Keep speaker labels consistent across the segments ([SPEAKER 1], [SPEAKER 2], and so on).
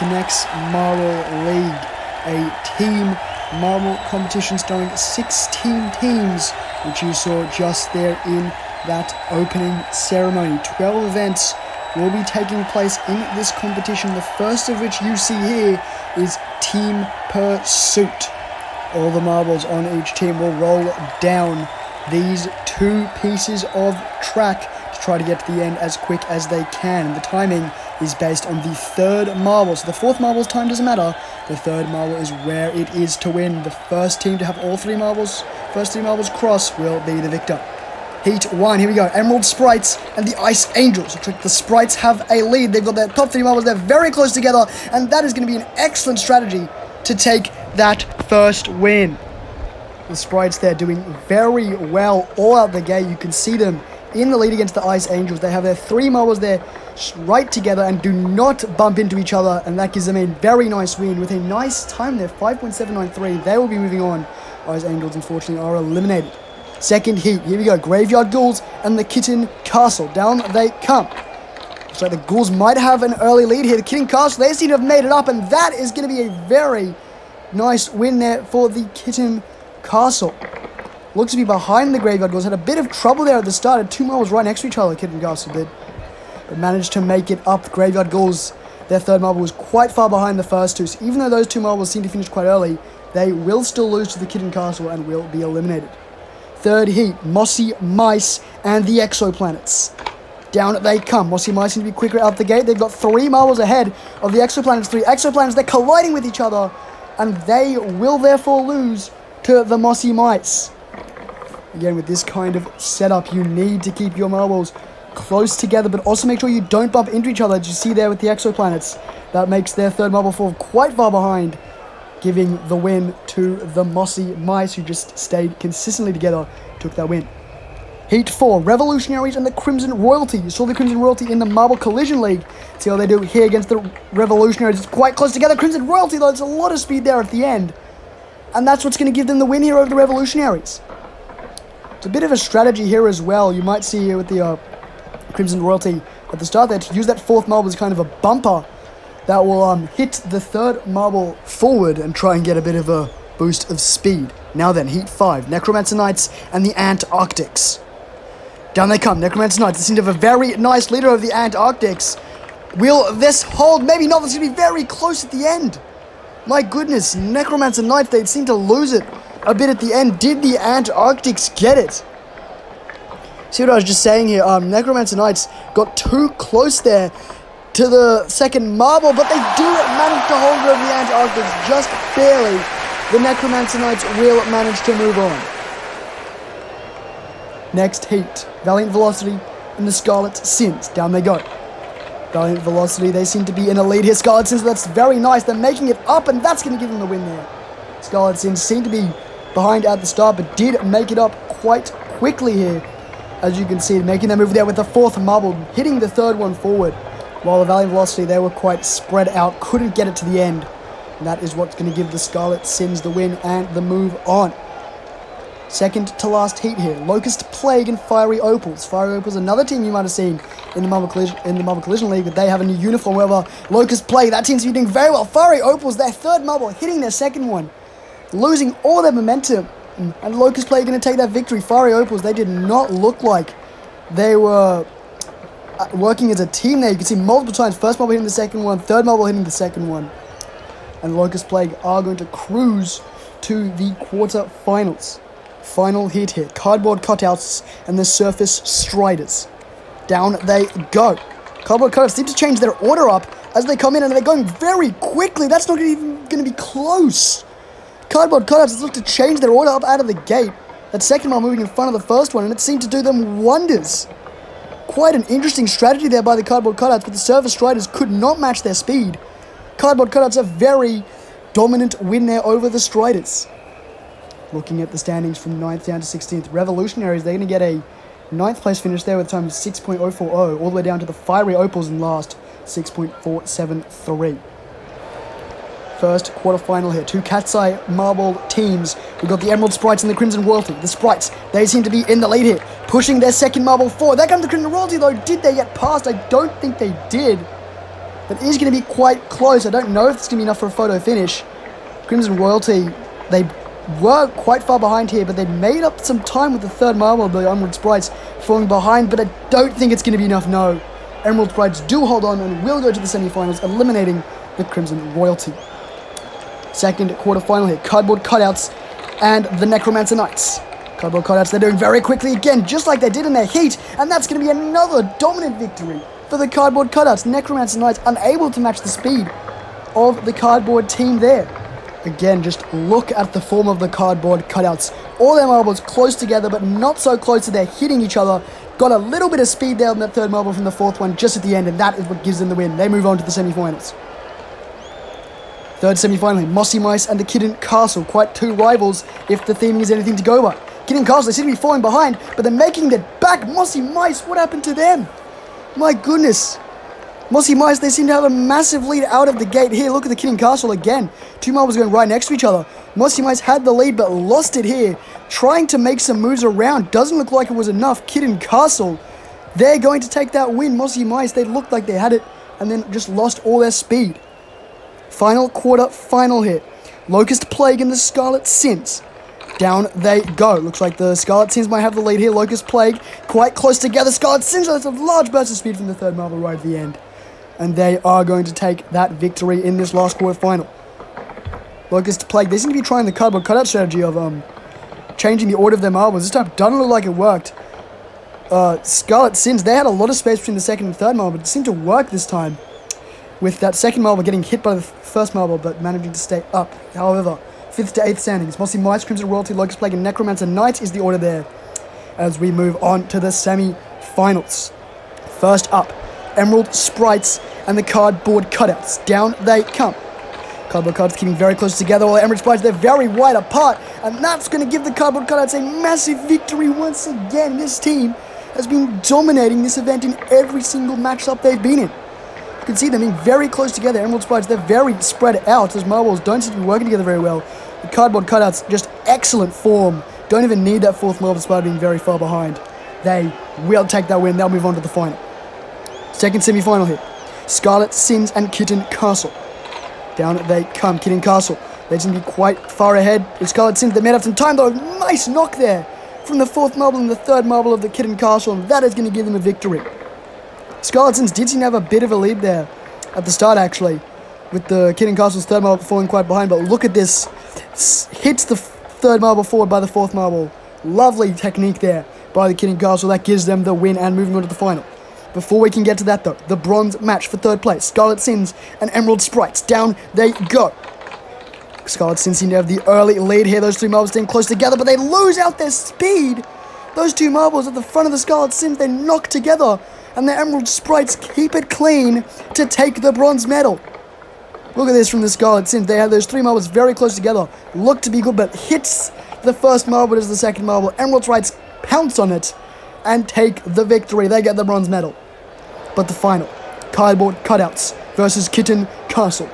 [SPEAKER 1] next Marble League, a team marble competition starring 16 teams, which you saw just there in that opening ceremony. 12 events will be taking place in this competition, the first of which you see here is Team Pursuit. All the marbles on each team will roll down these 2 pieces of track to try to get to the end as quick as they can. The timing is based on the 3rd marble, so the 4th marble's time doesn't matter. The 3rd marble is where it is to win. The first team to have all 3 marbles, first 3 marbles cross, will be the victor. Heat 1, here we go. Emerald Sprites and the Ice Angels. The Sprites have a lead. They've got their top 3 marbles. They're very close together, and that is going to be an excellent strategy to take that first win. The Sprites, they're doing very well all out the gate. You can see them in the lead against the Ice Angels. They have their 3 marbles there right together and do not bump into each other, and that gives them a very nice win with a nice time there, 5.793. They will be moving on. Ice Angels, unfortunately, are eliminated. Second heat, here we go. Graveyard Ghouls and the Kitten Castle. Down they come. So the Ghouls might have an early lead here. The Kitten Castle, they seem to have made it up, and that is going to be a very nice win there for the Kitten Castle. Looks to be behind the Graveyard Ghouls. Had a bit of trouble there at the start. Had 2 marbles right next to each other, the Kitten Castle did. But managed to make it up. The Graveyard Ghouls, their 3rd marble was quite far behind the first 2. So even though those 2 marbles seem to finish quite early, they will still lose to the Kitten Castle and will be eliminated. Third heat, Mossy Mice and the Exoplanets. Down they come. Mossy Mice seem to be quicker out the gate. They've got 3 marbles ahead of the Exoplanets. 3 Exoplanets, they're colliding with each other, and they will therefore lose to the Mossy Mice. Again, with this kind of setup, you need to keep your marbles close together, but also make sure you don't bump into each other, as you see there with the Exoplanets. That makes their 3rd marble fall quite far behind, giving the win to the Mossy Mice, who just stayed consistently together, took that win. Heat 4, Revolutionaries and the Crimson Royalty. You saw the Crimson Royalty in the Marble Collision League. See how they do here against the Revolutionaries. It's quite close together. Crimson Royalty, though, there's a lot of speed there at the end. And that's what's going to give them the win here over the Revolutionaries. It's a bit of a strategy here as well. You might see here with the Crimson Royalty at the start there to use that 4th marble as kind of a bumper that will hit the 3rd marble forward and try and get a bit of a boost of speed. Now then, Heat 5, Necromancer Knights and the Antarctics. Down they come, Necromancer Knights. They seem to have a very nice leader of the Antarctics. Will this hold? Maybe not. This is going to be very close at the end. My goodness, Necromancer Knights, they seem to lose it a bit at the end. Did the Antarctics get it? See what I was just saying here? Necromancer Knights got too close there to the 2nd marble, but they do manage to hold over the Antarctics just barely. The Necromancer Knights will manage to move on. Next heat, Valiant Velocity and the Scarlet Sins. Down they go. Valiant Velocity, they seem to be in a lead here. Scarlet Sins, that's very nice. They're making it up, and that's going to give them the win there. Scarlet Sins seem to be behind at the start, but did make it up quite quickly here. As you can see, making their move there with the 4th marble, hitting the 3rd one forward. While the Valiant Velocity, they were quite spread out, couldn't get it to the end. And that is what's going to give the Scarlet Sins the win and the move on. Second to last heat here, Locust Plague and Fiery Opals. Fiery Opals, another team you might have seen in the Marble Collision League, but they have a new uniform. However, Locust Plague, that team's doing very well. Fiery Opals, their 3rd marble, hitting their 2nd one, losing all their momentum. And Locust Plague going to take that victory. Fiery Opals, they did not look like they were working as a team there. You can see multiple times, 1st marble hitting the 2nd one, 3rd marble hitting the 2nd one. And Locust Plague are going to cruise to the quarterfinals. Final hit here, Cardboard Cutouts and the Surface Striders. Down they go. Cardboard Cutouts seem to change their order up as they come in, and they're going very quickly. That's not even going to be close. Cardboard Cutouts look to change their order up out of the gate. That 2nd one moving in front of the 1st one, and it seemed to do them wonders. Quite an interesting strategy there by the Cardboard Cutouts, but the Surface Striders could not match their speed. Cardboard Cutouts a very dominant win there over the Striders. Looking at the standings from 9th down to 16th, Revolutionaries, they're going to get a 9th place finish there with a time of 6.040, all the way down to the Fiery Opals in last, 6.473. First quarterfinal here, 2 Cat's Eye Marble teams. We've got the Emerald Sprites and the Crimson Royalty. The Sprites, they seem to be in the lead here, pushing their 2nd marble forward. There comes the Crimson Royalty though. Did they get past? I don't think they did. but it is going to be quite close. I don't know if it's going to be enough for a photo finish. Crimson Royalty, they were quite far behind here, but they made up some time with the third marble. The Emerald Sprites falling behind, but I don't think it's going to be enough, no. Emerald Sprites do hold on and will go to the semi-finals, eliminating the Crimson Royalty. Second quarter-final here, Cardboard Cutouts and the Necromancer Knights. Cardboard Cutouts, they're doing very quickly again, just like they did in their heat, and that's going to be another dominant victory for the Cardboard Cutouts. Necromancer Knights unable to match the speed of the Cardboard team there. Again, just look at the form of the Cardboard Cutouts. All their marbles close together, but not so close that they're hitting each other. Got a little bit of speed there on that third marble from the fourth one just at the end, and that is what gives them the win. They move on to the semi-finals. Third semi-final, Mossy Mice and the Kitten Castle. Quite two rivals if the theming is anything to go by. Kitten Castle, they seem to be falling behind, but they're making it back. Mossy Mice, what happened to them? My goodness. Mossy Mice, they seem to have a massive lead out of the gate here. Look at the Kitten Castle again. Two marbles going right next to each other. Mossy Mice had the lead but lost it here. Trying to make some moves around. Doesn't look like it was enough. Kitten Castle, they're going to take that win. Mossy Mice, they looked like they had it and then just lost all their speed. Final quarter final here. Locust Plague and the Scarlet Sins. Down they go. Looks like the Scarlet Sins might have the lead here. Locust Plague quite close together. Scarlet Sins, that's a large burst of speed from the third marble right at the end. And they are going to take that victory in this last quarter final. Locust Plague, they seem to be trying the Cardboard Cutout strategy of changing the order of their marbles. This time doesn't look like it worked. Scarlet Sins, they had a lot of space between the second and third marble, but it seemed to work this time. With that second marble getting hit by the first marble, but managing to stay up. However, 5th to 8th standings. Mossy Mice, Crimson Royalty, Locust Plague, and Necromancer Knight is the order there. As we move on to the semi-finals. First up, Emerald Sprites and the Cardboard Cutouts. Down they come. Cardboard Cutouts keeping very close together, while the Emerald Sprites, they're very wide apart. And that's going to give the Cardboard Cutouts a massive victory once again. This team has been dominating this event in every single matchup they've been in. You can see them being very close together. Emerald Sprites, they're very spread out. Those marbles don't seem to be working together very well. The Cardboard Cutouts, just excellent form. Don't even need that fourth marble despite being very far behind. They will take that win. They'll move on to the final. Second semi-final here. Scarlet Sins and Kitten Castle. Down they come. Kitten Castle, they seem to be quite far ahead. The Scarlet Sins, they made up some time though. Nice knock there from the fourth marble and the third marble of the Kitten Castle, and that is going to give them a victory. Scarlet Sins did seem to have a bit of a lead there at the start, actually, with the Kitten Castle's third marble falling quite behind. But look at this. Hits the third marble forward by the fourth marble. Lovely technique there by the Kitten Castle. That gives them the win and moving on to the final. Before we can get to that, though, the bronze match for third place. Scarlet Sins and Emerald Sprites. Down they go. Scarlet Sins seem to have the early lead here. Those three marbles staying close together, but they lose out their speed. Those two marbles at the front of the Scarlet Sins, they knock together. And the Emerald Sprites keep it clean to take the bronze medal. Look at this from the Scarlet Sins. They have those three marbles very close together. Look to be good, but hits the first marble as the second marble. Emerald Sprites pounce on it and take the victory. They get the bronze medal. But the final, Cardboard Cutouts versus Kitten Castle.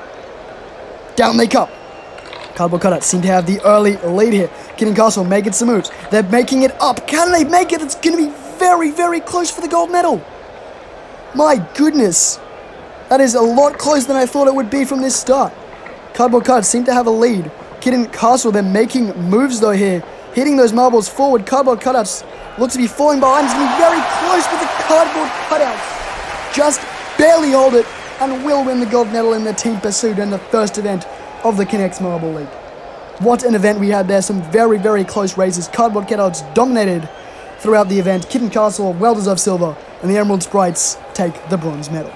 [SPEAKER 1] Down they come. Cardboard Cutouts seem to have the early lead here. Kitten Castle making some moves. They're making it up. Can they make it? It's going to be very, very close for the gold medal. My goodness. That is a lot closer than I thought it would be from this start. Cardboard Cutouts seem to have a lead. Kitten Castle, they're making moves though here. Hitting those marbles forward. Cardboard Cutouts looks to be falling behind. It's going to be very close, but the Cardboard Cutouts just barely hold it and will win the gold medal in the team pursuit in the first event of the Kinect Marble League. What an event we had there. Some very, very close races. Cardboard Cutouts dominated throughout the event. Kitten Castle, well-deserved silver, and the Emerald Sprites take the bronze medal.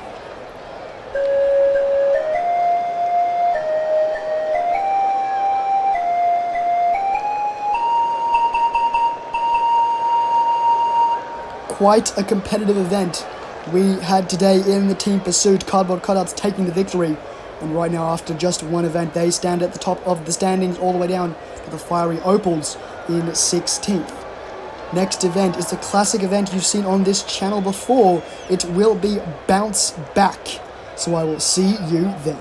[SPEAKER 1] Quite a competitive event we had today in the team pursuit. Cardboard Cutouts taking the victory, and right now after just one event they stand at the top of the standings all the way down to the Fiery Opals in 16th. Next event is the classic event you've seen on this channel before. It will be Bounce Back, so I will see you then.